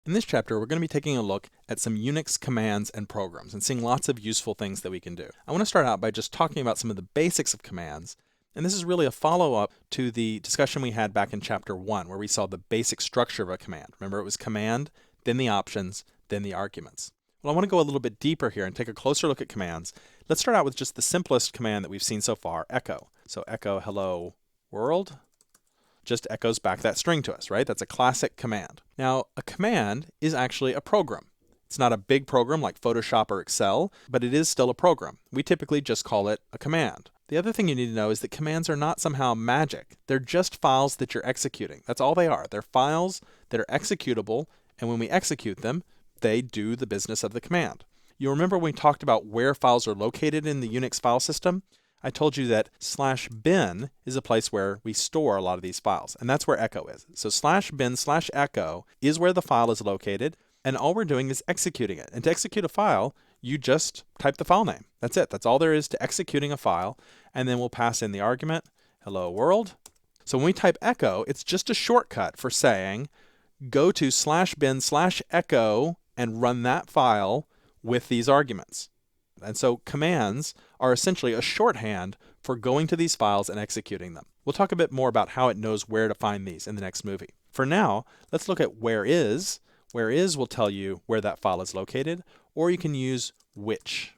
In this chapter, we're going to be taking a look at some Unix commands and programs and seeing lots of useful things that we can do. I want to start out by just talking about some of the basics of commands, and this is really a follow-up to the discussion we had back in chapter 1 where we saw the basic structure of a command. Remember, it was command, then the options, then the arguments. Well, I want to go a little bit deeper here and take a closer look at commands. Let's start out with just the simplest command that we've seen so far, echo. So echo hello world just echoes back that string to us, right? That's a classic command. Now, a command is actually a program. It's not a big program like Photoshop or Excel, but it is still a program. We typically just call it a command. The other thing you need to know is that commands are not somehow magic. They're just files that you're executing. That's all they are. They're files that are executable, and when we execute them, they do the business of the command. You'll remember when we talked about where files are located in the Unix file system? I told you that /bin is a place where we store a lot of these files, and that's where echo is. So /bin/echo is where the file is located, and all we're doing is executing it. And to execute a file, you just type the file name. That's it. That's all there is to executing a file, and then we'll pass in the argument, hello world. So when we type echo, it's just a shortcut for saying, go to /bin/echo and run that file with these arguments. And so commands are essentially a shorthand for going to these files and executing them. We'll talk a bit more about how it knows where to find these in the next movie. For now, let's look at where is. Where is will tell you where that file is located, or you can use which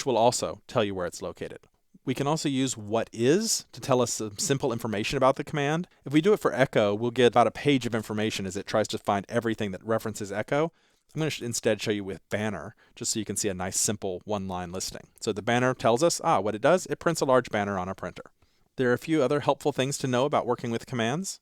will also tell you where it's located. We can also use what is to tell us some simple information about the command. If we do it for echo, we'll get about a page of information as it tries to find everything that references echo. I'm going to instead show you with banner, just so you can see a nice simple one-line listing. So the banner tells us, what it does, it prints a large banner on a printer. There are a few other helpful things to know about working with commands.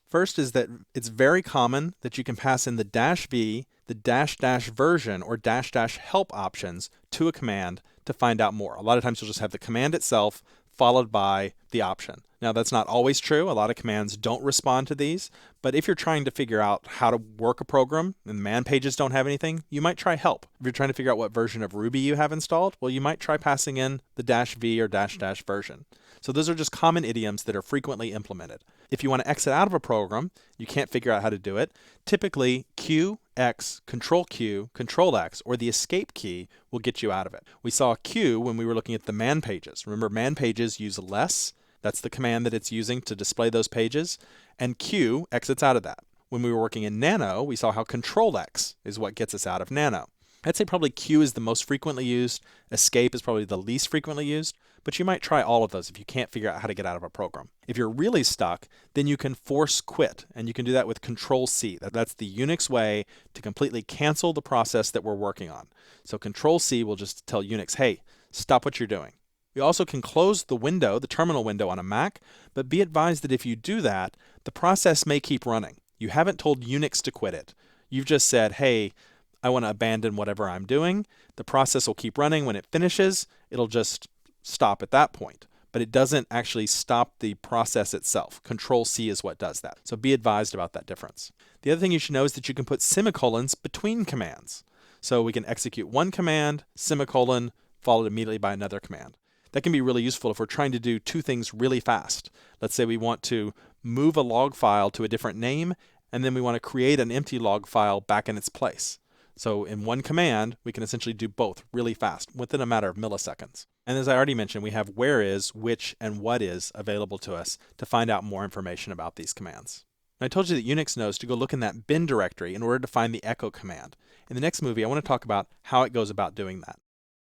First is that it's very common that you can pass in the -v, the -- version, or -- help options to a command to find out more. A lot of times you'll just have the command itself followed by the option. Now that's not always true. A lot of commands don't respond to these, but if you're trying to figure out how to work a program and man pages don't have anything, you might try help. If you're trying to figure out what version of Ruby you have installed, well, you might try passing in the -v or -- version. So those are just common idioms that are frequently implemented. If you want to exit out of a program, you can't figure out how to do it. Typically, Q, X, Control-Q, Control-X, or the escape key will get you out of it. We saw Q when we were looking at the man pages. Remember, man pages use less. That's the command that it's using to display those pages. And Q exits out of that. When we were working in Nano, we saw how Control-X is what gets us out of Nano. I'd say probably Q is the most frequently used. Escape is probably the least frequently used. But you might try all of those if you can't figure out how to get out of a program. If you're really stuck, then you can force quit, and you can do that with Control-C. That's the Unix way to completely cancel the process that we're working on. So Control-C will just tell Unix, hey, stop what you're doing. We also can close the window, the terminal window on a Mac, but be advised that if you do that, the process may keep running. You haven't told Unix to quit it. You've just said, hey, I want to abandon whatever I'm doing. The process will keep running. When it finishes, it'll just stop at that point, but it doesn't actually stop the process itself. Control-C is what does that. So be advised about that difference. The other thing you should know is that you can put semicolons between commands. So we can execute one command, semicolon, followed immediately by another command. That can be really useful if we're trying to do two things really fast. Let's say we want to move a log file to a different name, and then we want to create an empty log file back in its place. So in one command, we can essentially do both really fast within a matter of milliseconds. And as I already mentioned, we have where is, which, and what is available to us to find out more information about these commands. And I told you that Unix knows to go look in that bin directory in order to find the echo command. In the next movie, I want to talk about how it goes about doing that.